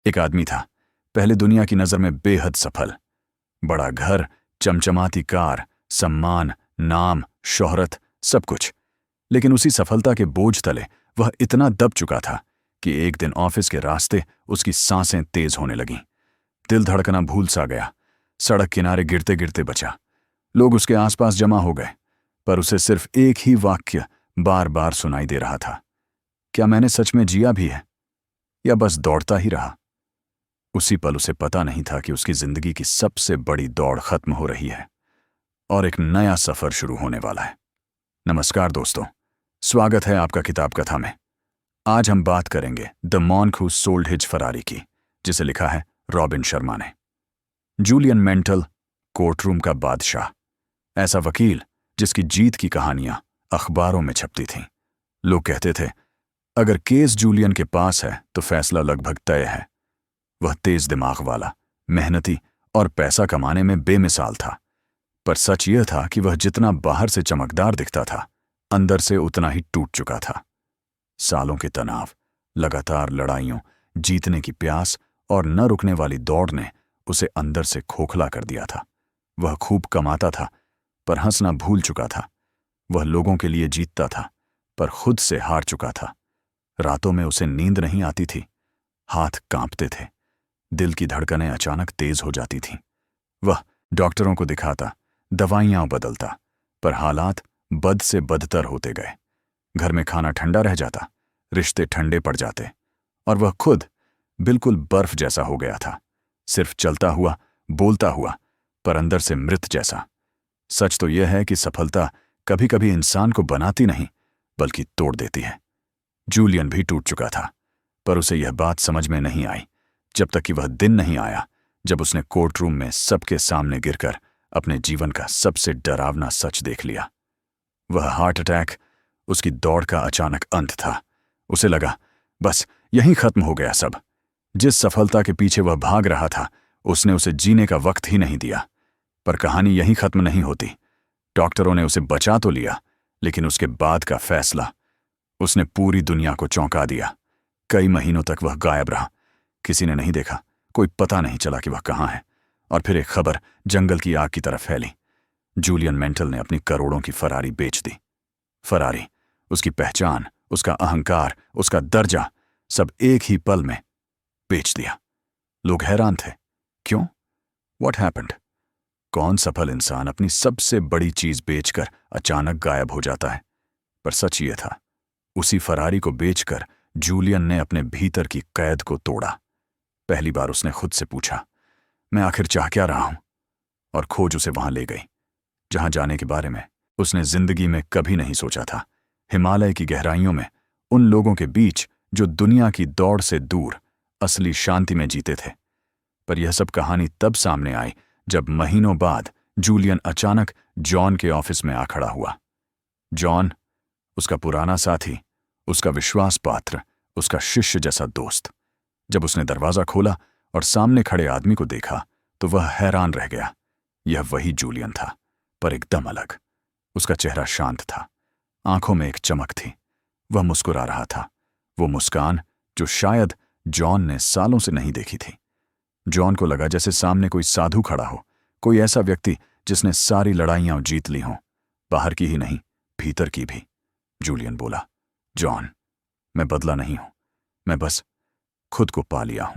एक आदमी था, पहले दुनिया की नज़र में बेहद सफल। बड़ा घर, चमचमाती कार, सम्मान, नाम, शोहरत, सब कुछ। लेकिन उसी सफलता के बोझ तले वह इतना दब चुका था कि एक दिन ऑफिस के रास्ते उसकी सांसें तेज होने लगीं। दिल धड़कना भूल सा गया। सड़क किनारे गिरते गिरते बचा। लोग उसके आसपास जमा हो गए, पर उसे सिर्फ एक ही वाक्य बार बार सुनाई दे रहा था। क्या मैंने सच में जिया भी है, या बस दौड़ता ही रहा? उसी पल उसे पता नहीं था कि उसकी जिंदगी की सबसे बड़ी दौड़ खत्म हो रही है और एक नया सफर शुरू होने वाला है। नमस्कार दोस्तों, स्वागत है आपका किताब कथा में। आज हम बात करेंगे the monk who sold his Ferrari की, जिसे लिखा है रॉबिन शर्मा ने। जूलियन मेंटल, कोर्टरूम का बादशाह, ऐसा वकील जिसकी जीत की कहानियां अखबारों में छपती थीं। लोग कहते थे, अगर केस जूलियन के पास है तो फैसला लगभग तय है। वह तेज दिमाग वाला, मेहनती और पैसा कमाने में बेमिसाल था। पर सच यह था कि वह जितना बाहर से चमकदार दिखता था, अंदर से उतना ही टूट चुका था। सालों के तनाव, लगातार लड़ाइयों, जीतने की प्यास और न रुकने वाली दौड़ ने उसे अंदर से खोखला कर दिया था। वह खूब कमाता था, पर हंसना भूल चुका था। वह लोगों के लिए जीतता था, पर खुद से हार चुका था। रातों में उसे नींद नहीं आती थी, हाथ कांपते थे, दिल की धड़कनें अचानक तेज हो जाती थीं। वह डॉक्टरों को दिखाता, दवाइयां बदलता, पर हालात बद से बदतर होते गए। घर में खाना ठंडा रह जाता, रिश्ते ठंडे पड़ जाते, और वह खुद बिल्कुल बर्फ जैसा हो गया था। सिर्फ चलता हुआ, बोलता हुआ, पर अंदर से मृत जैसा। सच तो यह है कि सफलता कभी कभी इंसान को बनाती नहीं, बल्कि तोड़ देती है। जूलियन भी टूट चुका था, पर उसे यह बात समझ में नहीं आई जब तक कि वह दिन नहीं आया जब उसने कोर्टरूम में सबके सामने गिरकर अपने जीवन का सबसे डरावना सच देख लिया। वह हार्ट अटैक उसकी दौड़ का अचानक अंत था। उसे लगा, बस यहीं खत्म हो गया सब। जिस सफलता के पीछे वह भाग रहा था, उसने उसे जीने का वक्त ही नहीं दिया। पर कहानी यहीं खत्म नहीं होती। डॉक्टरों ने उसे बचा तो लिया, लेकिन उसके बाद का फैसला उसने पूरी दुनिया को चौंका दिया। कई महीनों तक वह गायब रहा। किसी ने नहीं देखा, कोई पता नहीं चला कि वह कहाँ है। और फिर एक खबर जंगल की आग की तरफ फैली। जूलियन मेंटल ने अपनी करोड़ों की फरारी बेच दी। फरारी, उसकी पहचान, उसका अहंकार, उसका दर्जा, सब एक ही पल में बेच दिया। लोग हैरान थे, क्यों? What happened? कौन सफल इंसान अपनी सबसे बड़ी चीज बेचकर अचानक गायब हो जाता है? पर सच ये था, उसी फरारी को बेचकर जूलियन ने अपने भीतर की कैद को तोड़ा। पहली बार उसने खुद से पूछा, मैं आखिर चाह क्या रहा हूं? और खोज उसे वहां ले गई, जहां जाने के बारे में उसने जिंदगी में कभी नहीं सोचा था। हिमालय की गहराइयों में, उन लोगों के बीच जो दुनिया की दौड़ से दूर असली शांति में जीते थे। पर यह सब कहानी तब सामने आई जब महीनों बाद जूलियन अचानक जॉन के ऑफिस में आ खड़ा हुआ। जॉन, उसका पुराना साथी, उसका विश्वास पात्र, उसका शिष्य जैसा दोस्त। जब उसने दरवाजा खोला और सामने खड़े आदमी को देखा, तो वह हैरान रह गया। यह वही जूलियन था, पर एकदम अलग। उसका चेहरा शांत था, आंखों में एक चमक थी। वह मुस्कुरा रहा था, वो मुस्कान जो शायद जॉन ने सालों से नहीं देखी थी। जॉन को लगा जैसे सामने कोई साधु खड़ा हो, कोई ऐसा व्यक्ति जिसने सारी लड़ाइयां जीत ली हों, बाहर की ही नहीं, भीतर की भी। जूलियन बोला, जॉन, मैं बदला नहीं हूं, मैं बस खुद को पा लिया हूं।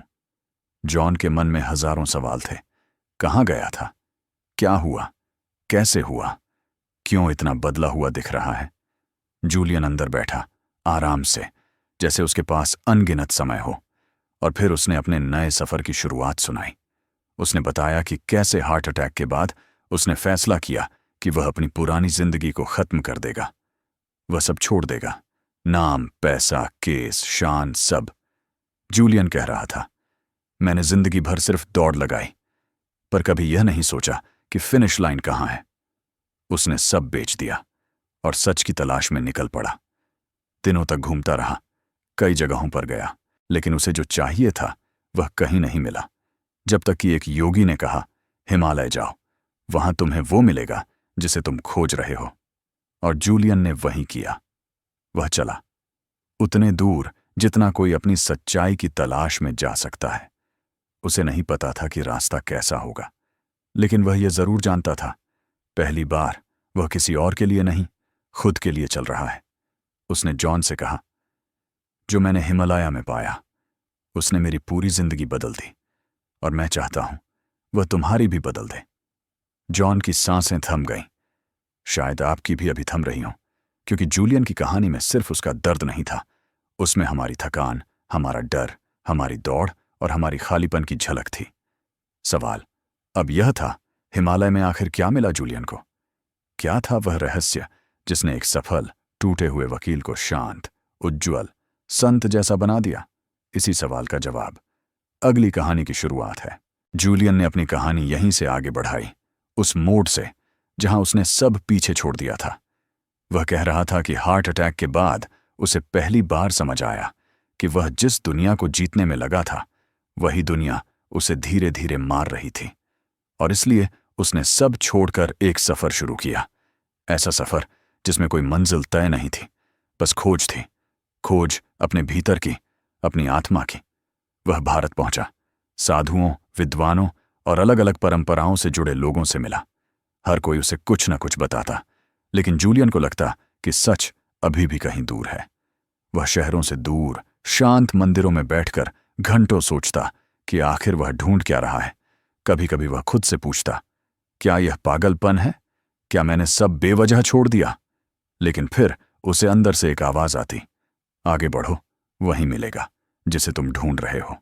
जॉन के मन में हजारों सवाल थे। कहां गया था? क्या हुआ? कैसे हुआ? क्यों इतना बदला हुआ दिख रहा है? जूलियन अंदर बैठा, आराम से, जैसे उसके पास अनगिनत समय हो। और फिर उसने अपने नए सफर की शुरुआत सुनाई। उसने बताया कि कैसे हार्ट अटैक के बाद उसने फैसला किया कि वह अपनी पुरानी जिंदगी को खत्म कर देगा। वह सब छोड़ देगा, नाम, पैसा, केस, शान, सब। जूलियन कह रहा था, मैंने जिंदगी भर सिर्फ दौड़ लगाई, पर कभी यह नहीं सोचा कि फिनिश लाइन कहाँ है। उसने सब बेच दिया और सच की तलाश में निकल पड़ा। दिनों तक घूमता रहा, कई जगहों पर गया, लेकिन उसे जो चाहिए था वह कहीं नहीं मिला। जब तक कि एक योगी ने कहा, हिमालय जाओ, वहां तुम्हें वो मिलेगा जिसे तुम खोज रहे हो। और जूलियन ने वही किया। वह चला, उतने दूर जितना कोई अपनी सच्चाई की तलाश में जा सकता है। उसे नहीं पता था कि रास्ता कैसा होगा, लेकिन वह यह जरूर जानता था, पहली बार वह किसी और के लिए नहीं, खुद के लिए चल रहा है। उसने जॉन से कहा, जो मैंने हिमालय में पाया उसने मेरी पूरी जिंदगी बदल दी, और मैं चाहता हूं वह तुम्हारी भी बदल दे। जॉन की सांसें थम गईं। शायद आपकी भी अभी थम रही हों, क्योंकि जूलियन की कहानी में सिर्फ उसका दर्द नहीं था, उसमें हमारी थकान, हमारा डर, हमारी दौड़ और हमारी खालीपन की झलक थी। सवाल अब यह था, हिमालय में आखिर क्या मिला जूलियन को? क्या था वह रहस्य जिसने एक सफल, टूटे हुए वकील को शांत, उज्ज्वल, संत जैसा बना दिया? इसी सवाल का जवाब अगली कहानी की शुरुआत है। जूलियन ने अपनी कहानी यहीं से आगे बढ़ाई, उस मोड़ से जहां उसने सब पीछे छोड़ दिया था। वह कह रहा था कि हार्ट अटैक के बाद उसे पहली बार समझ आया कि वह जिस दुनिया को जीतने में लगा था, वही दुनिया उसे धीरे धीरे मार रही थी, और इसलिए उसने सब छोड़कर एक सफर शुरू किया। ऐसा सफर जिसमें कोई मंजिल तय नहीं थी, बस खोज थी, खोज अपने भीतर की, अपनी आत्मा की। वह भारत पहुंचा, साधुओं, विद्वानों और अलग अलग परंपराओं से जुड़े लोगों से मिला। हर कोई उसे कुछ न कुछ बताता, लेकिन जूलियन को लगता कि सच अभी भी कहीं दूर है। वह शहरों से दूर शांत मंदिरों में बैठकर घंटों सोचता कि आखिर वह ढूंढ क्या रहा है। कभी कभी वह खुद से पूछता, क्या यह पागलपन है? क्या मैंने सब बेवजह छोड़ दिया? लेकिन फिर उसे अंदर से एक आवाज आती, आगे बढ़ो, वहीं मिलेगा जिसे तुम ढूंढ रहे हो।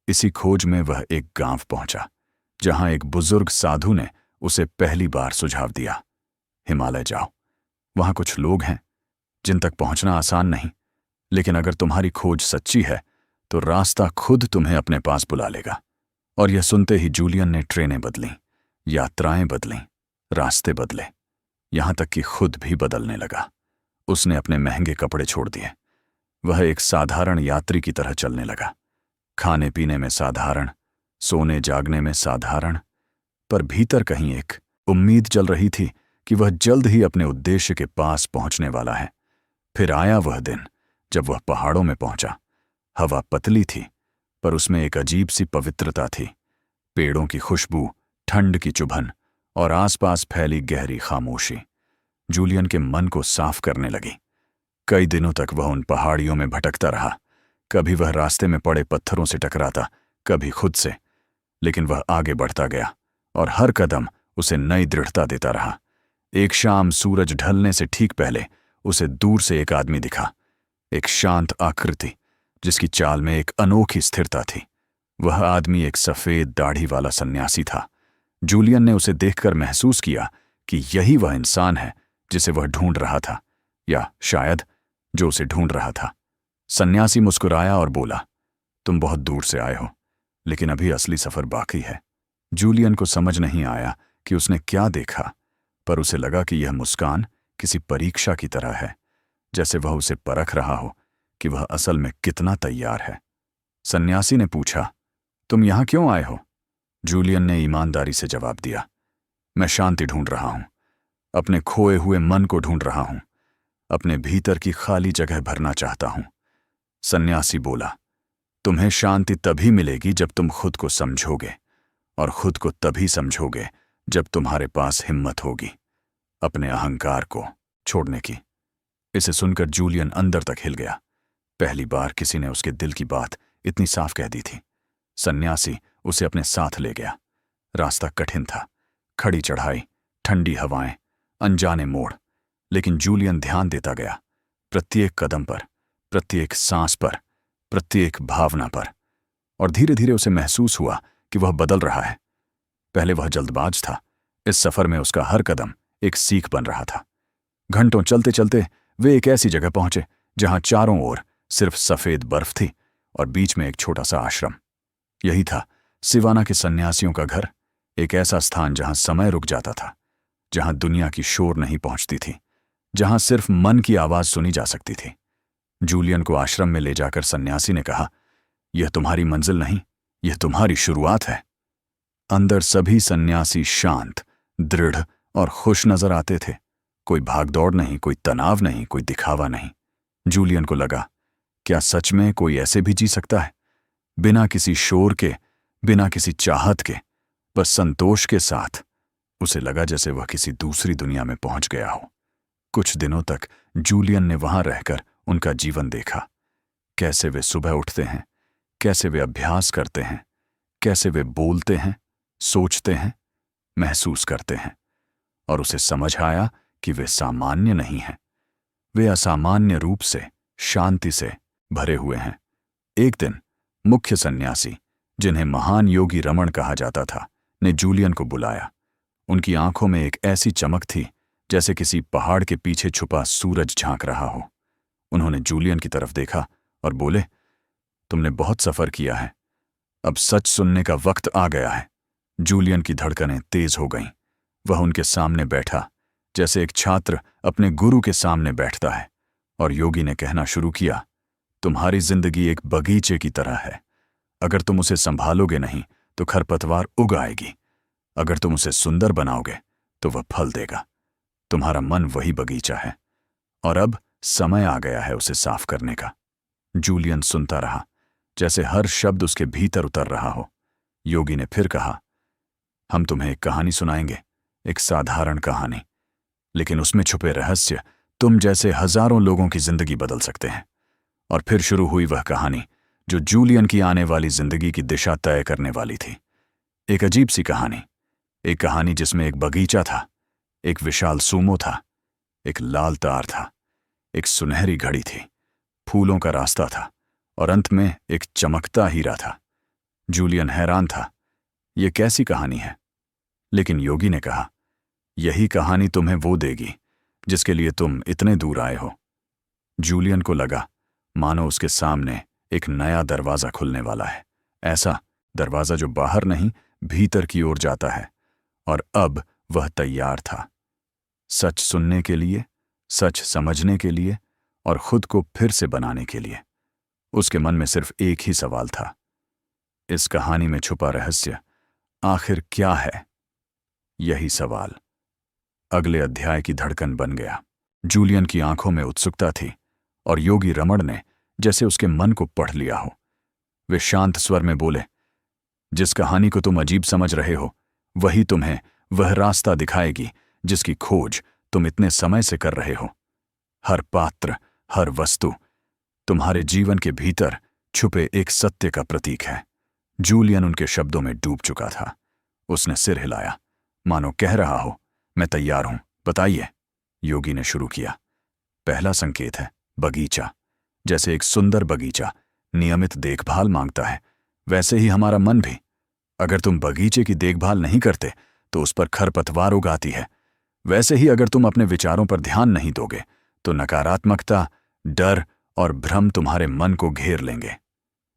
इसी खोज में वह एक गांव पहुंचा, जहां एक बुजुर्ग साधु ने उसे पहली बार सुझाव दिया, हिमालय जाओ। वहां कुछ लोग हैं जिन तक पहुंचना आसान नहीं, लेकिन अगर तुम्हारी खोज सच्ची है तो रास्ता खुद तुम्हें अपने पास बुला लेगा। और यह सुनते ही जूलियन ने ट्रेनें बदलीं, यात्राएं बदलीं, रास्ते बदले, यहां तक कि खुद भी बदलने लगा। उसने अपने महंगे कपड़े छोड़ दिए। वह एक साधारण यात्री की तरह चलने लगा, खाने पीने में साधारण, सोने जागने में साधारण, पर भीतर कहीं एक उम्मीद जल रही थी कि वह जल्द ही अपने उद्देश्य के पास पहुंचने वाला है। फिर आया वह दिन जब वह पहाड़ों में पहुंचा। हवा पतली थी, पर उसमें एक अजीब सी पवित्रता थी, पेड़ों की खुशबू, ठंड की चुभन और आसपास फैली गहरी खामोशी जूलियन के मन को साफ करने लगी। कई दिनों तक वह उन पहाड़ियों में भटकता रहा। कभी वह रास्ते में पड़े पत्थरों से टकराता, कभी खुद से, लेकिन वह आगे बढ़ता गया और हर कदम उसे नई दृढ़ता देता रहा। एक शाम सूरज ढलने से ठीक पहले उसे दूर से एक आदमी दिखा, एक शांत आकृति जिसकी चाल में एक अनोखी स्थिरता थी। वह आदमी एक सफेद दाढ़ी वाला सन्यासी था। जूलियन ने उसे देखकर महसूस किया कि यही वह इंसान है जिसे वह ढूंढ रहा था, या शायद जो उसे ढूंढ रहा था। सन्यासी मुस्कुराया और बोला, तुम बहुत दूर से आए हो, लेकिन अभी असली सफर बाकी है। जूलियन को समझ नहीं आया कि उसने क्या देखा, पर उसे लगा कि यह मुस्कान किसी परीक्षा की तरह है, जैसे वह उसे परख रहा हो कि वह असल में कितना तैयार है। सन्यासी ने पूछा, तुम यहां क्यों आए हो? जूलियन ने ईमानदारी से जवाब दिया, मैं शांति ढूंढ रहा हूं, अपने खोए हुए मन को ढूंढ रहा हूं, अपने भीतर की खाली जगह भरना चाहता हूं। सन्यासी बोला, तुम्हें शांति तभी मिलेगी जब तुम खुद को समझोगे, और खुद को तभी समझोगे जब तुम्हारे पास हिम्मत होगी अपने अहंकार को छोड़ने की। इसे सुनकर जूलियन अंदर तक हिल गया। पहली बार किसी ने उसके दिल की बात इतनी साफ कह दी थी। सन्यासी उसे अपने साथ ले गया। रास्ता कठिन था, खड़ी चढ़ाई, ठंडी हवाएं, अनजाने मोड़, लेकिन जूलियन ध्यान देता गया, प्रत्येक कदम पर, प्रत्येक सांस पर, प्रत्येक भावना पर, और धीरे धीरे उसे महसूस हुआ कि वह बदल रहा है। पहले वह जल्दबाज था, इस सफर में उसका हर कदम एक सीख बन रहा था। घंटों चलते चलते वे एक ऐसी जगह पहुंचे जहां चारों ओर सिर्फ सफेद बर्फ थी और बीच में एक छोटा सा आश्रम। यही था सिवाना के सन्यासियों का घर, एक ऐसा स्थान जहां समय रुक जाता था, जहां दुनिया की शोर नहीं पहुंचती थी, जहां सिर्फ मन की आवाज सुनी जा सकती थी। जूलियन को आश्रम में ले जाकर सन्यासी ने कहा, यह तुम्हारी मंजिल नहीं, यह तुम्हारी शुरुआत है। अंदर सभी सन्यासी शांत, दृढ़ और खुश नजर आते थे। कोई भागदौड़ नहीं, कोई तनाव नहीं, कोई दिखावा नहीं। जूलियन को लगा, क्या सच में कोई ऐसे भी जी सकता है, बिना किसी शोर के, बिना किसी चाहत के, बस संतोष के साथ। उसे लगा जैसे वह किसी दूसरी दुनिया में पहुंच गया हो। कुछ दिनों तक जूलियन ने वहां रहकर उनका जीवन देखा। कैसे वे सुबह उठते हैं, कैसे वे अभ्यास करते हैं, कैसे वे बोलते हैं, सोचते हैं, महसूस करते हैं। और उसे समझ आया कि वे सामान्य नहीं हैं। वे असामान्य रूप से, शांति से भरे हुए हैं। एक दिन मुख्य सन्यासी, जिन्हें महान योगी रमण कहा जाता था, ने जूलियन को बुलाया। उनकी आंखों में एक ऐसी चमक थी जैसे किसी पहाड़ के पीछे छुपा सूरज झांक रहा हो। उन्होंने जूलियन की तरफ देखा और बोले, तुमने बहुत सफर किया है, अब सच सुनने का वक्त आ गया है। जूलियन की धड़कनें तेज हो गईं। वह उनके सामने बैठा जैसे एक छात्र अपने गुरु के सामने बैठता है, और योगी ने कहना शुरू किया, तुम्हारी जिंदगी एक बगीचे की तरह है। अगर तुम उसे संभालोगे नहीं तो खरपतवार उग आएगी। अगर तुम उसे सुंदर बनाओगे तो वह फल देगा। तुम्हारा मन वही बगीचा है, और अब समय आ गया है उसे साफ करने का। जूलियन सुनता रहा, जैसे हर शब्द उसके भीतर उतर रहा हो। योगी ने फिर कहा, हम तुम्हें एक कहानी सुनाएंगे, एक साधारण कहानी, लेकिन उसमें छुपे रहस्य तुम जैसे हजारों लोगों की जिंदगी बदल सकते हैं। और फिर शुरू हुई वह कहानी जो जूलियन की आने वाली जिंदगी की दिशा तय करने वाली थी। एक अजीब सी कहानी, एक कहानी जिसमें एक बगीचा था, एक विशाल सूमो था, एक लाल तार था, एक सुनहरी घड़ी थी, फूलों का रास्ता था, और अंत में एक चमकता हीरा था। जूलियन हैरान था, यह कैसी कहानी है? लेकिन योगी ने कहा, यही कहानी तुम्हें वो देगी जिसके लिए तुम इतने दूर आए हो। जूलियन को लगा मानो उसके सामने एक नया दरवाजा खुलने वाला है, ऐसा दरवाजा जो बाहर नहीं भीतर की ओर जाता है। और अब वह तैयार था, सच सुनने के लिए, सच समझने के लिए, और खुद को फिर से बनाने के लिए। उसके मन में सिर्फ एक ही सवाल था, इस कहानी में छुपा रहस्य आखिर क्या है? यही सवाल अगले अध्याय की धड़कन बन गया। जूलियन की आंखों में उत्सुकता थी, और योगी रमण ने जैसे उसके मन को पढ़ लिया हो। वे शांत स्वर में बोले, जिस कहानी को तुम अजीब समझ रहे हो, वही तुम्हें वह रास्ता दिखाएगी जिसकी खोज तुम इतने समय से कर रहे हो। हर पात्र, हर वस्तु तुम्हारे जीवन के भीतर छुपे एक सत्य का प्रतीक है। जूलियन उनके शब्दों में डूब चुका था। उसने सिर हिलाया, मानो कह रहा हो, मैं तैयार हूं, बताइए। योगी ने शुरू किया, पहला संकेत है बगीचा। जैसे एक सुंदर बगीचा नियमित देखभाल मांगता है, वैसे ही हमारा मन भी। अगर तुम बगीचे की देखभाल नहीं करते तो उस पर खरपतवार उगाती है। वैसे ही अगर तुम अपने विचारों पर ध्यान नहीं दोगे तो नकारात्मकता, डर और भ्रम तुम्हारे मन को घेर लेंगे।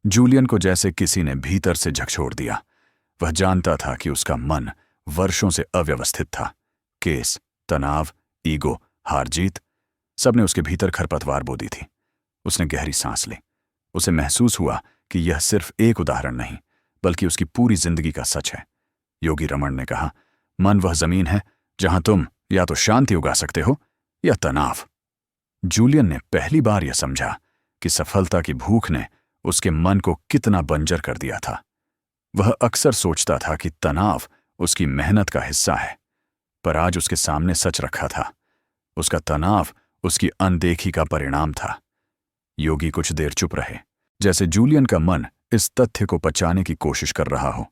जूलियन को जैसे किसी ने भीतर से झकझोर दिया। वह जानता था कि उसका मन वर्षों से अव्यवस्थित था। केस, तनाव, ईगो, हार जीत, सबने उसके भीतर खरपतवार बो दी थी। उसने गहरी सांस ली। उसे महसूस हुआ कि यह सिर्फ एक उदाहरण नहीं, बल्कि उसकी पूरी जिंदगी का सच है। योगी रमण ने कहा, मन वह जमीन है जहां तुम या तो शांति उगा सकते हो या तनाव। जूलियन ने पहली बार यह समझा कि सफलता की भूख ने उसके मन को कितना बंजर कर दिया था। वह अक्सर सोचता था कि तनाव उसकी मेहनत का हिस्सा है, पर आज उसके सामने सच रखा था, उसका तनाव उसकी अनदेखी का परिणाम था। योगी कुछ देर चुप रहे, जैसे जूलियन का मन इस तथ्य को पचाने की कोशिश कर रहा हो।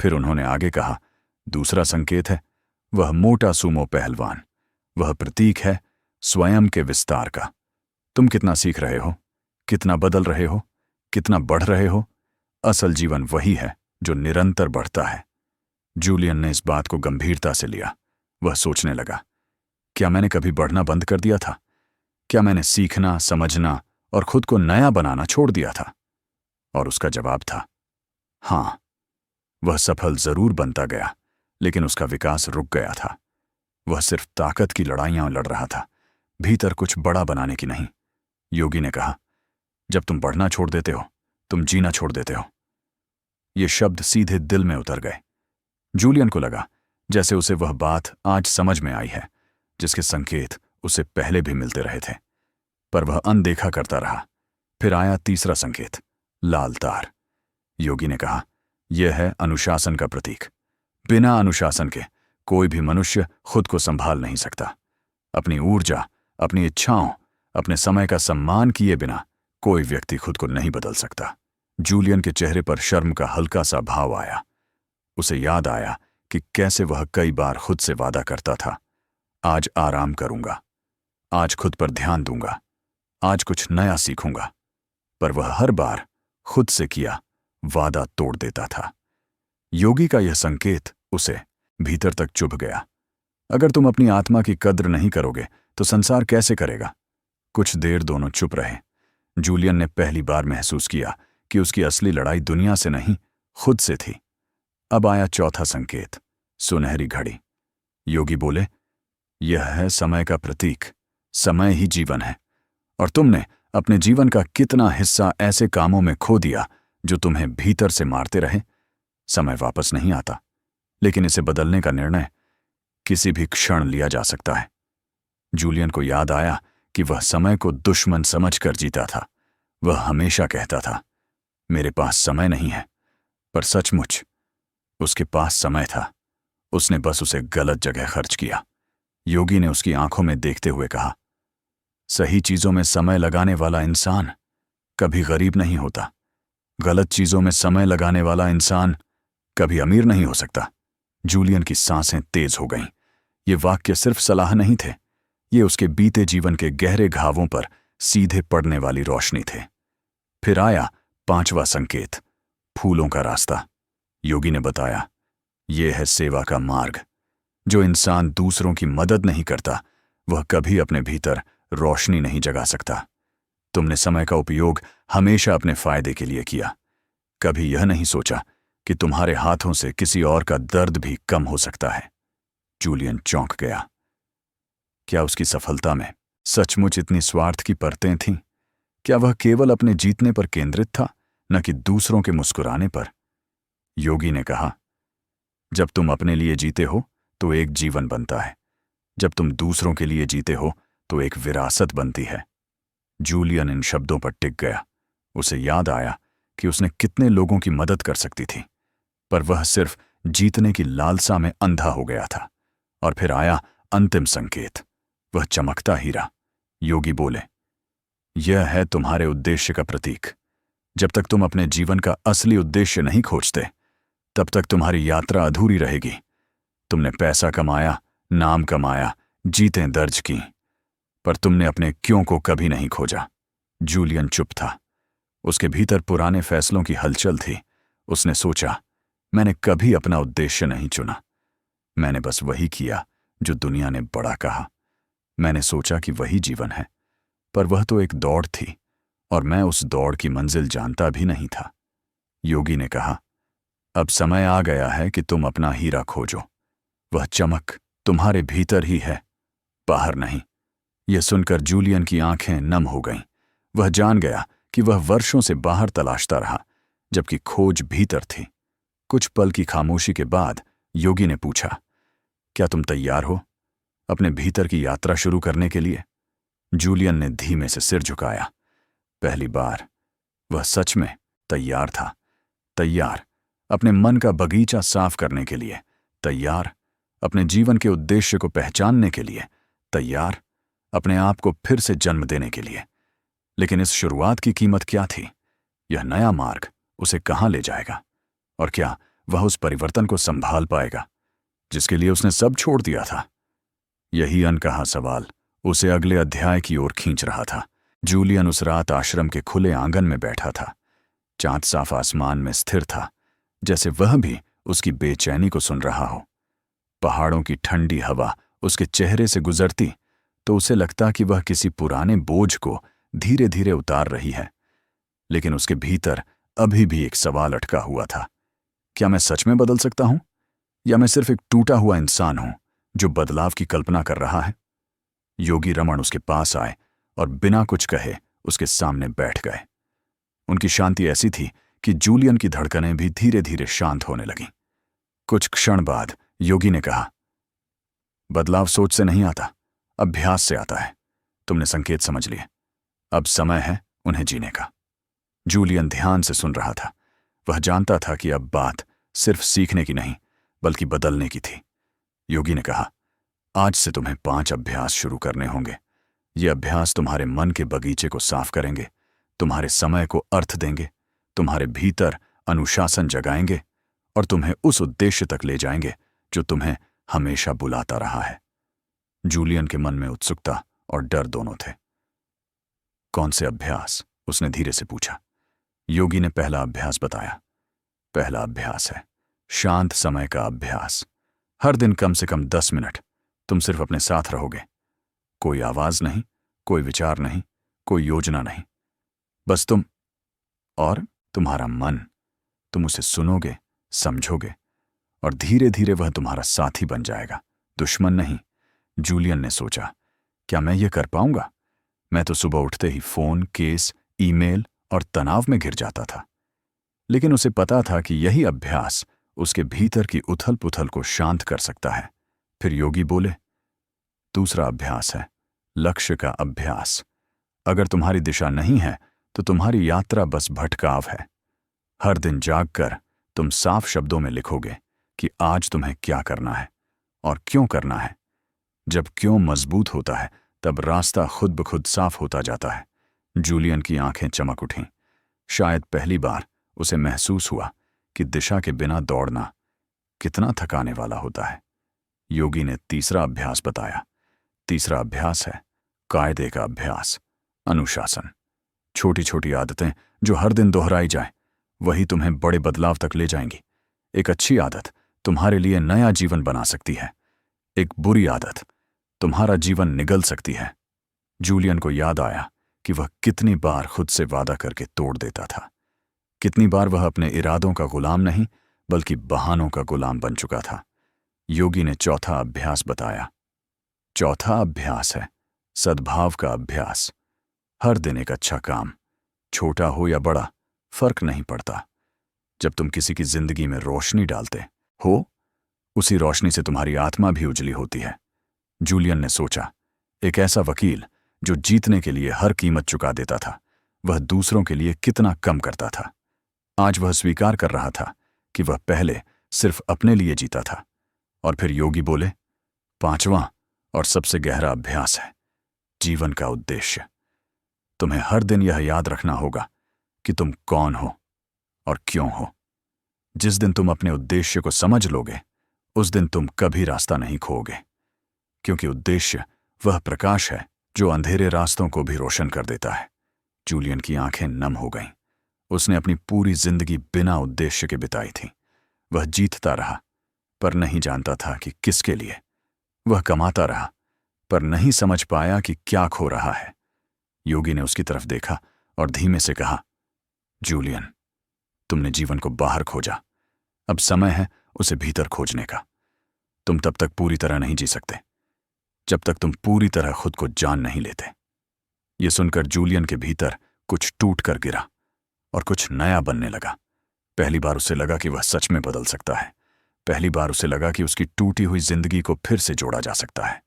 फिर उन्होंने आगे कहा, दूसरा संकेत है वह मोटा सूमो पहलवान। वह प्रतीक है स्वयं के विस्तार का। तुम कितना सीख रहे हो, कितना बदल रहे हो, कितना बढ़ रहे हो। असल जीवन वही है जो निरंतर बढ़ता है। जूलियन ने इस बात को गंभीरता से लिया। वह सोचने लगा, क्या मैंने कभी बढ़ना बंद कर दिया था? क्या मैंने सीखना, समझना और खुद को नया बनाना छोड़ दिया था? और उसका जवाब था हां। वह सफल जरूर बनता गया, लेकिन उसका विकास रुक गया था। वह सिर्फ ताकत की लड़ाइयां लड़ रहा था, भीतर कुछ बड़ा बनाने की नहीं। योगी ने कहा, जब तुम बढ़ना छोड़ देते हो, तुम जीना छोड़ देते हो। ये शब्द सीधे दिल में उतर गए। जूलियन को लगा जैसे उसे वह बात आज समझ में आई है, जिसके संकेत उसे पहले भी मिलते रहे थे, पर वह अनदेखा करता रहा। फिर आया तीसरा संकेत, लाल तार। योगी ने कहा, यह है अनुशासन का प्रतीक। बिना अनुशासन के कोई भी मनुष्य खुद को संभाल नहीं सकता। अपनी ऊर्जा, अपनी इच्छाओं, अपने समय का सम्मान किए बिना कोई व्यक्ति खुद को नहीं बदल सकता। जूलियन के चेहरे पर शर्म का हल्का सा भाव आया। उसे याद आया कि कैसे वह कई बार खुद से वादा करता था, आज आराम करूंगा, आज खुद पर ध्यान दूंगा, आज कुछ नया सीखूंगा। पर वह हर बार खुद से किया वादा तोड़ देता था। योगी का यह संकेत उसे भीतर तक चुभ गया। अगर तुम अपनी आत्मा की कद्र नहीं करोगे तो संसार कैसे करेगा? कुछ देर दोनों चुप रहे। जूलियन ने पहली बार महसूस किया कि उसकी असली लड़ाई दुनिया से नहीं, खुद से थी। अब आया चौथा संकेत, सुनहरी घड़ी। योगी बोले, यह है समय का प्रतीक। समय ही जीवन है, और तुमने अपने जीवन का कितना हिस्सा ऐसे कामों में खो दिया जो तुम्हें भीतर से मारते रहे। समय वापस नहीं आता, लेकिन इसे बदलने का निर्णय किसी भी क्षण लिया जा सकता है। जूलियन को याद आया कि वह समय को दुश्मन समझकर जीता था। वह हमेशा कहता था, मेरे पास समय नहीं है, पर सचमुच उसके पास समय था। उसने बस उसे गलत जगह खर्च किया। योगी ने उसकी आंखों में देखते हुए कहा, सही चीजों में समय लगाने वाला इंसान कभी गरीब नहीं होता। गलत चीजों में समय लगाने वाला इंसान कभी अमीर नहीं हो सकता। जूलियन की सांसें तेज हो गईं। ये वाक्य सिर्फ सलाह नहीं थे, ये उसके बीते जीवन के गहरे घावों पर सीधे पड़ने वाली रोशनी थे। फिर आया पांचवा संकेत, फूलों का रास्ता। योगी ने बताया, यह है सेवा का मार्ग। जो इंसान दूसरों की मदद नहीं करता, वह कभी अपने भीतर रोशनी नहीं जगा सकता। तुमने समय का उपयोग हमेशा अपने फायदे के लिए किया। कभी यह नहीं सोचा कि तुम्हारे हाथों से किसी और का दर्द भी कम हो सकता है। जूलियन चौंक गया। क्या उसकी सफलता में सचमुच इतनी स्वार्थ की परतें थीं? क्या वह केवल अपने जीतने पर केंद्रित था, न कि दूसरों के मुस्कुराने पर? योगी ने कहा, जब तुम अपने लिए जीते हो तो एक जीवन बनता है, जब तुम दूसरों के लिए जीते हो तो एक विरासत बनती है। जूलियन इन शब्दों पर टिक गया। उसे याद आया कि उसने कितने लोगों की मदद कर सकती थी, पर वह सिर्फ जीतने की लालसा में अंधा हो गया था। और फिर आया अंतिम संकेत, वह चमकता हीरा। योगी बोले, यह है तुम्हारे उद्देश्य का प्रतीक। जब तक तुम अपने जीवन का असली उद्देश्य नहीं खोजते, तब तक तुम्हारी यात्रा अधूरी रहेगी। तुमने पैसा कमाया, नाम कमाया, जीतें दर्ज की, पर तुमने अपने क्यों को कभी नहीं खोजा। जूलियन चुप था। उसके भीतर पुराने फैसलों की हलचल थी। उसने सोचा, मैंने कभी अपना उद्देश्य नहीं चुना। मैंने बस वही किया जो दुनिया ने बड़ा कहा। मैंने सोचा कि वही जीवन है, पर वह तो एक दौड़ थी, और मैं उस दौड़ की मंजिल जानता भी नहीं था। योगी ने कहा, अब समय आ गया है कि तुम अपना हीरा खोजो। वह चमक तुम्हारे भीतर ही है, बाहर नहीं। यह सुनकर जूलियन की आंखें नम हो गईं। वह जान गया कि वह वर्षों से बाहर तलाशता रहा, जबकि खोज भीतर थी। कुछ पल की खामोशी के बाद योगी ने पूछा, क्या तुम तैयार हो अपने भीतर की यात्रा शुरू करने के लिए? जूलियन ने धीमे से सिर झुकाया। पहली बार वह सच में तैयार था। तैयार अपने मन का बगीचा साफ करने के लिए, तैयार अपने जीवन के उद्देश्य को पहचानने के लिए, तैयार अपने आप को फिर से जन्म देने के लिए। लेकिन इस शुरुआत की कीमत क्या थी? यह नया मार्ग उसे कहाँ ले जाएगा? और क्या वह उस परिवर्तन को संभाल पाएगा जिसके लिए उसने सब छोड़ दिया था? यही अनकहा सवाल उसे अगले अध्याय की ओर खींच रहा था। जूलियन उस रात आश्रम के खुले आंगन में बैठा था। चांद साफ आसमान में स्थिर था, जैसे वह भी उसकी बेचैनी को सुन रहा हो। पहाड़ों की ठंडी हवा उसके चेहरे से गुजरती तो उसे लगता कि वह किसी पुराने बोझ को धीरे धीरे उतार रही है। लेकिन उसके भीतर अभी भी एक सवाल अटका हुआ था, क्या मैं सच में बदल सकता हूं, या मैं सिर्फ एक टूटा हुआ इंसान हूं जो बदलाव की कल्पना कर रहा है? योगी रमन उसके पास आए और बिना कुछ कहे उसके सामने बैठ गए। उनकी शांति ऐसी थी कि जूलियन की धड़कनें भी धीरे धीरे शांत होने लगीं। कुछ क्षण बाद योगी ने कहा, बदलाव सोच से नहीं आता, अभ्यास से आता है। तुमने संकेत समझ लिए, अब समय है उन्हें जीने का। जूलियन ध्यान से सुन रहा था। वह जानता था कि अब बात सिर्फ सीखने की नहीं बल्कि बदलने की थी। योगी ने कहा, आज से तुम्हें 5 अभ्यास शुरू करने होंगे। ये अभ्यास तुम्हारे मन के बगीचे को साफ करेंगे, तुम्हारे समय को अर्थ देंगे, तुम्हारे भीतर अनुशासन जगाएंगे और तुम्हें उस उद्देश्य तक ले जाएंगे जो तुम्हें हमेशा बुलाता रहा है। जूलियन के मन में उत्सुकता और डर दोनों थे। कौन से अभ्यास? उसने धीरे से पूछा। योगी ने पहला अभ्यास बताया। पहला अभ्यास है शांत समय का अभ्यास। हर दिन कम से कम 10 मिनट तुम सिर्फ अपने साथ रहोगे। कोई आवाज नहीं, कोई विचार नहीं, कोई योजना नहीं, बस तुम और तुम्हारा मन। तुम उसे सुनोगे, समझोगे और धीरे धीरे वह तुम्हारा साथी बन जाएगा, दुश्मन नहीं। जूलियन ने सोचा, क्या मैं ये कर पाऊंगा? मैं तो सुबह उठते ही फोन, केस, ईमेल और तनाव में घिर जाता था। लेकिन उसे पता था कि यही अभ्यास उसके भीतर की उथल पुथल को शांत कर सकता है। फिर योगी बोले, दूसरा अभ्यास है लक्ष्य का अभ्यास। अगर तुम्हारी दिशा नहीं है तो तुम्हारी यात्रा बस भटकाव है। हर दिन जागकर तुम साफ शब्दों में लिखोगे कि आज तुम्हें क्या करना है और क्यों करना है। जब क्यों मजबूत होता है तब रास्ता खुद ब खुद साफ होता जाता है। जूलियन की आंखें चमक उठीं। शायद पहली बार उसे महसूस हुआ कि दिशा के बिना दौड़ना कितना थकाने वाला होता है। योगी ने तीसरा अभ्यास बताया। तीसरा अभ्यास है कायदे का अभ्यास, अनुशासन। छोटी छोटी आदतें जो हर दिन दोहराई जाए वही तुम्हें बड़े बदलाव तक ले जाएंगी। एक अच्छी आदत तुम्हारे लिए नया जीवन बना सकती है, एक बुरी आदत तुम्हारा जीवन निगल सकती है। जूलियन को याद आया कि वह कितनी बार खुद से वादा करके तोड़ देता था। कितनी बार वह अपने इरादों का गुलाम नहीं बल्कि बहानों का गुलाम बन चुका था। योगी ने चौथा अभ्यास बताया। चौथा अभ्यास है सद्भाव का अभ्यास। हर दिन एक अच्छा काम, छोटा हो या बड़ा, फर्क नहीं पड़ता। जब तुम किसी की जिंदगी में रोशनी डालते हो, उसी रोशनी से तुम्हारी आत्मा भी उजली होती है। जूलियन ने सोचा, एक ऐसा वकील जो जीतने के लिए हर कीमत चुका देता था, वह दूसरों के लिए कितना कम करता था। आज वह स्वीकार कर रहा था कि वह पहले सिर्फ अपने लिए जीता था। और फिर योगी बोले, पांचवां और सबसे गहरा अभ्यास है जीवन का उद्देश्य। तुम्हें हर दिन यह याद रखना होगा कि तुम कौन हो और क्यों हो। जिस दिन तुम अपने उद्देश्य को समझ लोगे, उस दिन तुम कभी रास्ता नहीं खोओगे, क्योंकि उद्देश्य वह प्रकाश है जो अंधेरे रास्तों को भी रोशन कर देता है। जूलियन की आंखें नम हो गईं। उसने अपनी पूरी जिंदगी बिना उद्देश्य के बिताई थी। वह जीतता रहा पर नहीं जानता था कि किसके लिए। वह कमाता रहा पर नहीं समझ पाया कि क्या खो रहा है। योगी ने उसकी तरफ देखा और धीमे से कहा, जूलियन, तुमने जीवन को बाहर खोजा, अब समय है उसे भीतर खोजने का। तुम तब तक पूरी तरह नहीं जी सकते जब तक तुम पूरी तरह खुद को जान नहीं लेते। यह सुनकर जूलियन के भीतर कुछ टूट कर गिरा और कुछ नया बनने लगा। पहली बार उसे लगा कि वह सच में बदल सकता है। पहली बार उसे लगा कि उसकी टूटी हुई जिंदगी को फिर से जोड़ा जा सकता है।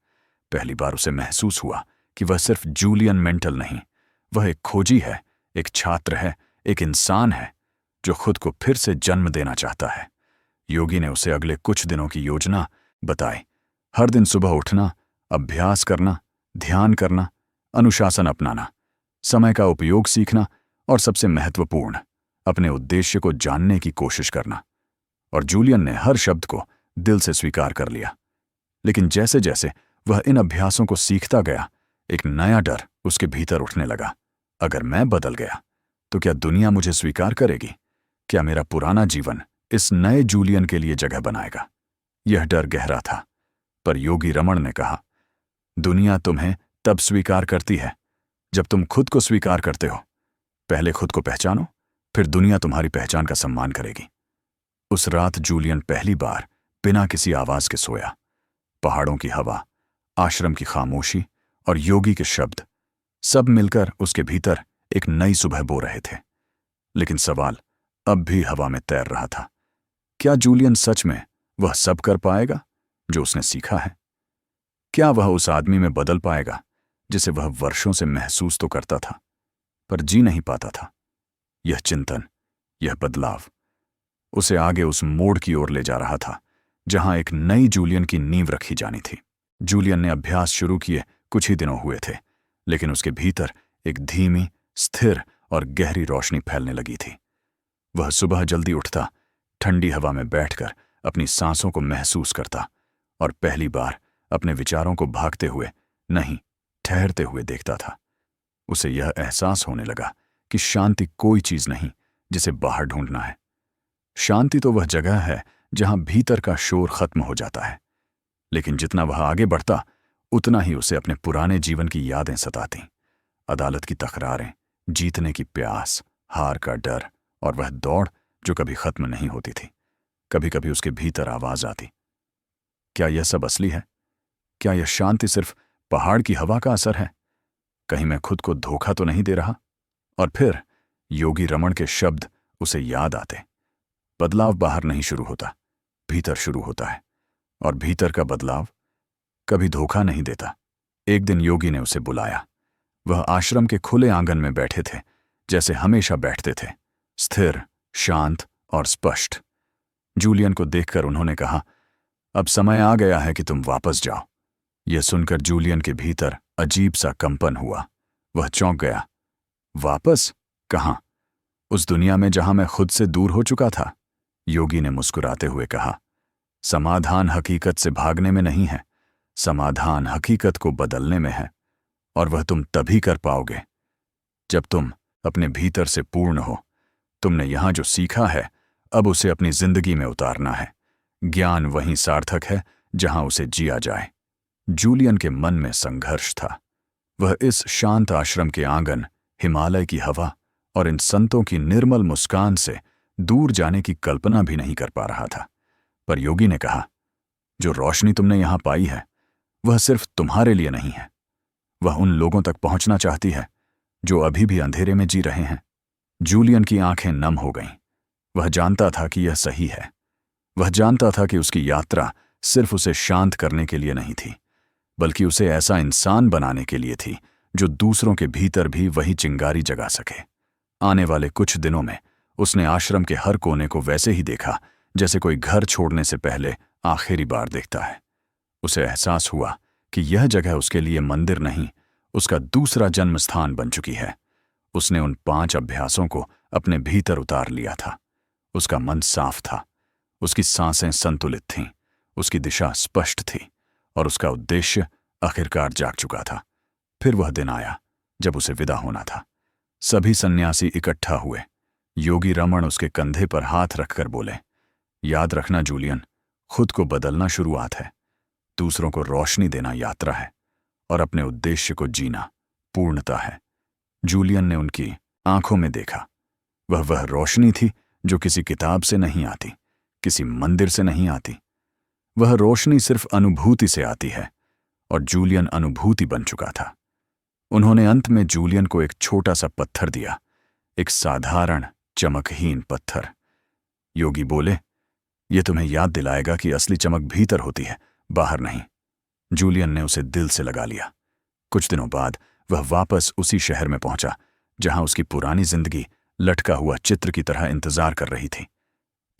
पहली बार उसे महसूस हुआ कि वह सिर्फ जूलियन मेंटल नहीं, वह एक खोजी है, एक छात्र है, एक इंसान है जो खुद को फिर से जन्म देना चाहता है। योगी ने उसे अगले कुछ दिनों की योजना बताई। हर दिन सुबह उठना, अभ्यास करना, ध्यान करना, अनुशासन अपनाना, समय का उपयोग सीखना और सबसे महत्वपूर्ण, अपने उद्देश्य को जानने की कोशिश करना। और जूलियन ने हर शब्द को दिल से स्वीकार कर लिया। लेकिन जैसे जैसे वह इन अभ्यासों को सीखता गया, एक नया डर उसके भीतर उठने लगा। अगर मैं बदल गया तो क्या दुनिया मुझे स्वीकार करेगी? क्या मेरा पुराना जीवन इस नए जूलियन के लिए जगह बनाएगा? यह डर गहरा था, पर योगी रमण ने कहा, दुनिया तुम्हें तब स्वीकार करती है जब तुम खुद को स्वीकार करते हो। पहले खुद को पहचानो, फिर दुनिया तुम्हारी पहचान का सम्मान करेगी। उस रात जूलियन पहली बार बिना किसी आवाज के सोया। पहाड़ों की हवा, आश्रम की खामोशी और योगी के शब्द सब मिलकर उसके भीतर एक नई सुबह बो रहे थे। लेकिन सवाल अब भी हवा में तैर रहा था। क्या जूलियन सच में वह सब कर पाएगा जो उसने सीखा है? क्या वह उस आदमी में बदल पाएगा जिसे वह वर्षों से महसूस तो करता था पर जी नहीं पाता था? यह चिंतन, यह बदलाव उसे आगे उस मोड़ की ओर ले जा रहा था जहां एक नई जूलियन की नींव रखी जानी थी। जूलियन ने अभ्यास शुरू किए कुछ ही दिनों हुए थे, लेकिन उसके भीतर एक धीमी, स्थिर और गहरी रोशनी फैलने लगी थी। वह सुबह जल्दी उठता, ठंडी हवा में बैठकर अपनी सांसों को महसूस करता और पहली बार अपने विचारों को भागते हुए नहीं, ठहरते हुए देखता था। उसे यह एहसास होने लगा कि शांति कोई चीज नहीं जिसे बाहर ढूंढना है। शांति तो वह जगह है जहां भीतर का शोर खत्म हो जाता है। लेकिन जितना वह आगे बढ़ता, उतना ही उसे अपने पुराने जीवन की यादें सतातीं। अदालत की तकरारें, जीतने की प्यास, हार का डर और वह दौड़ जो कभी खत्म नहीं होती थी। कभी कभी उसके भीतर आवाज आती, क्या यह सब असली है? क्या यह शांति सिर्फ पहाड़ की हवा का असर है? कहीं मैं खुद को धोखा तो नहीं दे रहा? और फिर योगी रमण के शब्द उसे याद आते, बदलाव बाहर नहीं शुरू होता, भीतर शुरू होता है, और भीतर का बदलाव कभी धोखा नहीं देता। एक दिन योगी ने उसे बुलाया। वह आश्रम के खुले आंगन में बैठे थे, जैसे हमेशा बैठते थे, स्थिर, शांत और स्पष्ट। जूलियन को देखकर उन्होंने कहा, अब समय आ गया है कि तुम वापस जाओ। यह सुनकर जूलियन के भीतर अजीब सा कंपन हुआ। वह चौंक गया। वापस? कहां? उस दुनिया में जहां मैं खुद से दूर हो चुका था? योगी ने मुस्कुराते हुए कहा, समाधान हकीकत से भागने में नहीं है, समाधान हकीकत को बदलने में है, और वह तुम तभी कर पाओगे जब तुम अपने भीतर से पूर्ण हो। तुमने यहां जो सीखा है, अब उसे अपनी जिंदगी में उतारना है। ज्ञान वहीं सार्थक है जहां उसे जिया जाए। जूलियन के मन में संघर्ष था। वह इस शांत आश्रम के आंगन, हिमालय की हवा और इन संतों की निर्मल मुस्कान से दूर जाने की कल्पना भी नहीं कर पा रहा था। पर योगी ने कहा, जो रोशनी तुमने यहां पाई है, वह सिर्फ तुम्हारे लिए नहीं है। वह उन लोगों तक पहुंचना चाहती है जो अभी भी अंधेरे में जी रहे हैं। जूलियन की आंखें नम हो गईं। वह जानता था कि यह सही है। वह जानता था कि उसकी यात्रा सिर्फ उसे शांत करने के लिए नहीं थी, बल्कि उसे ऐसा इंसान बनाने के लिए थी जो दूसरों के भीतर भी वही चिंगारी जगा सके। आने वाले कुछ दिनों में उसने आश्रम के हर कोने को वैसे ही देखा जैसे कोई घर छोड़ने से पहले आखिरी बार देखता है। उसे एहसास हुआ कि यह जगह उसके लिए मंदिर नहीं, उसका दूसरा जन्म स्थान बन चुकी है। उसने उन 5 अभ्यासों को अपने भीतर उतार लिया था। उसका मन साफ था, उसकी सांसें संतुलित थीं, उसकी दिशा स्पष्ट थी और उसका उद्देश्य आखिरकार जाग चुका था। फिर वह दिन आया जब उसे विदा होना था। सभी सन्यासी इकट्ठा हुए। योगी रमण उसके कंधे पर हाथ रखकर बोले, याद रखना जूलियन, खुद को बदलना शुरुआत है, दूसरों को रोशनी देना यात्रा है, और अपने उद्देश्य को जीना पूर्णता है। जूलियन ने उनकी आंखों में देखा। वह रोशनी थी जो किसी किताब से नहीं आती, किसी मंदिर से नहीं आती। वह रोशनी सिर्फ अनुभूति से आती है, और जूलियन अनुभूति बन चुका था। उन्होंने अंत में जूलियन को एक छोटा सा पत्थर दिया, एक साधारण चमकहीन पत्थर। योगी बोले, यह तुम्हें याद दिलाएगा कि असली चमक भीतर होती है, बाहर नहीं। जूलियन ने उसे दिल से लगा लिया। कुछ दिनों बाद वह वापस उसी शहर में पहुंचा जहां उसकी पुरानी जिंदगी लटका हुआ चित्र की तरह इंतजार कर रही थी।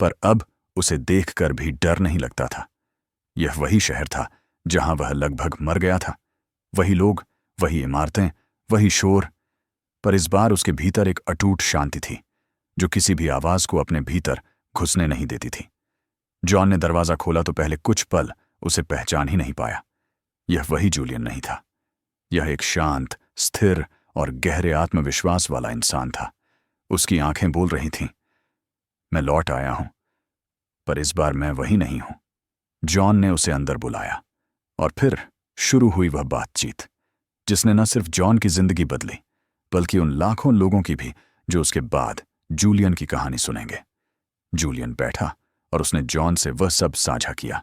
पर अब उसे देखकर भी डर नहीं लगता था। यह वही शहर था जहां वह लगभग मर गया था। वही लोग, वही इमारतें, वही शोर। पर इस बार उसके भीतर एक अटूट शांति थी जो किसी भी आवाज को अपने भीतर घुसने नहीं देती थी। जॉन ने दरवाजा खोला तो पहले कुछ पल उसे पहचान ही नहीं पाया। यह वही जूलियन नहीं था। यह एक शांत, स्थिर और गहरे आत्मविश्वास वाला इंसान था। उसकी आंखें बोल रही थीं, मैं लौट आया हूं, पर इस बार मैं वही नहीं हूं। जॉन ने उसे अंदर बुलाया और फिर शुरू हुई वह बातचीत जिसने न सिर्फ जॉन की जिंदगी बदली, बल्कि उन लाखों लोगों की भी जो उसके बाद जूलियन की कहानी सुनेंगे। जूलियन बैठा और उसने जॉन से वह सब साझा किया।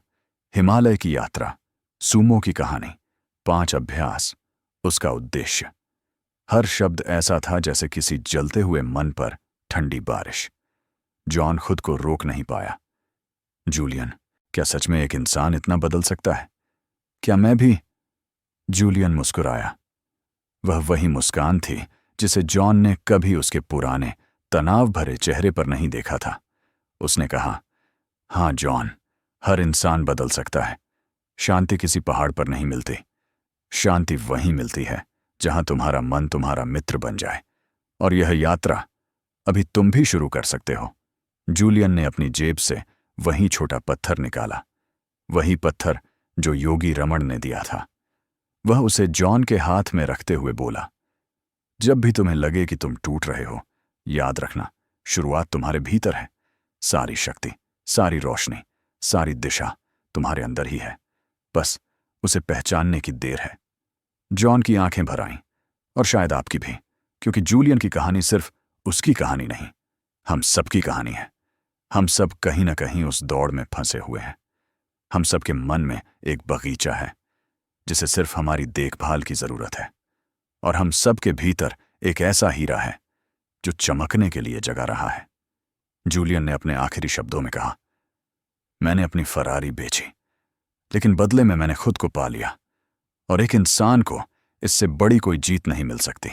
हिमालय की यात्रा, सूमो की कहानी, 5 अभ्यास, उसका उद्देश्य। हर शब्द ऐसा था जैसे किसी जलते हुए मन पर ठंडी बारिश। जॉन खुद को रोक नहीं पाया। जूलियन, क्या सच में एक इंसान इतना बदल सकता है? क्या मैं भी? जूलियन मुस्कुराया। वह वही मुस्कान थी जिसे जॉन ने कभी उसके पुराने तनाव भरे चेहरे पर नहीं देखा था। उसने कहा, हाँ जॉन, हर इंसान बदल सकता है। शांति किसी पहाड़ पर नहीं मिलती। शांति वहीं मिलती है जहां तुम्हारा मन तुम्हारा मित्र बन जाए। और यह यात्रा अभी तुम भी शुरू कर सकते हो। जूलियन ने अपनी जेब से वही छोटा पत्थर निकाला, वही पत्थर जो योगी रमण ने दिया था। वह उसे जॉन के हाथ में रखते हुए बोला, जब भी तुम्हें लगे कि तुम टूट रहे हो, याद रखना, शुरुआत तुम्हारे भीतर है। सारी शक्ति, सारी रोशनी, सारी दिशा तुम्हारे अंदर ही है। बस उसे पहचानने की देर है। जॉन की आंखें भर आईं, और शायद आपकी भी, क्योंकि जूलियन की कहानी सिर्फ उसकी कहानी नहीं, हम सबकी कहानी है। हम सब कहीं ना कहीं उस दौड़ में फंसे हुए हैं। हम सबके मन में एक बगीचा है जिसे सिर्फ हमारी देखभाल की जरूरत है। और हम सबके भीतर एक ऐसा हीरा है जो चमकने के लिए जगा रहा है। जूलियन ने अपने आखिरी शब्दों में कहा, मैंने अपनी फरारी बेची, लेकिन बदले में मैंने खुद को पा लिया। और एक इंसान को इससे बड़ी कोई जीत नहीं मिल सकती।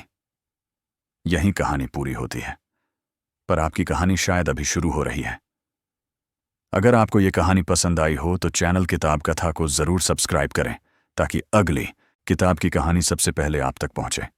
यही कहानी पूरी होती है, पर आपकी कहानी शायद अभी शुरू हो रही है। अगर आपको ये कहानी पसंद आई हो तो चैनल किताब कथा को जरूर सब्सक्राइब करें, ताकि अगली किताब की कहानी सबसे पहले आप तक पहुंचे।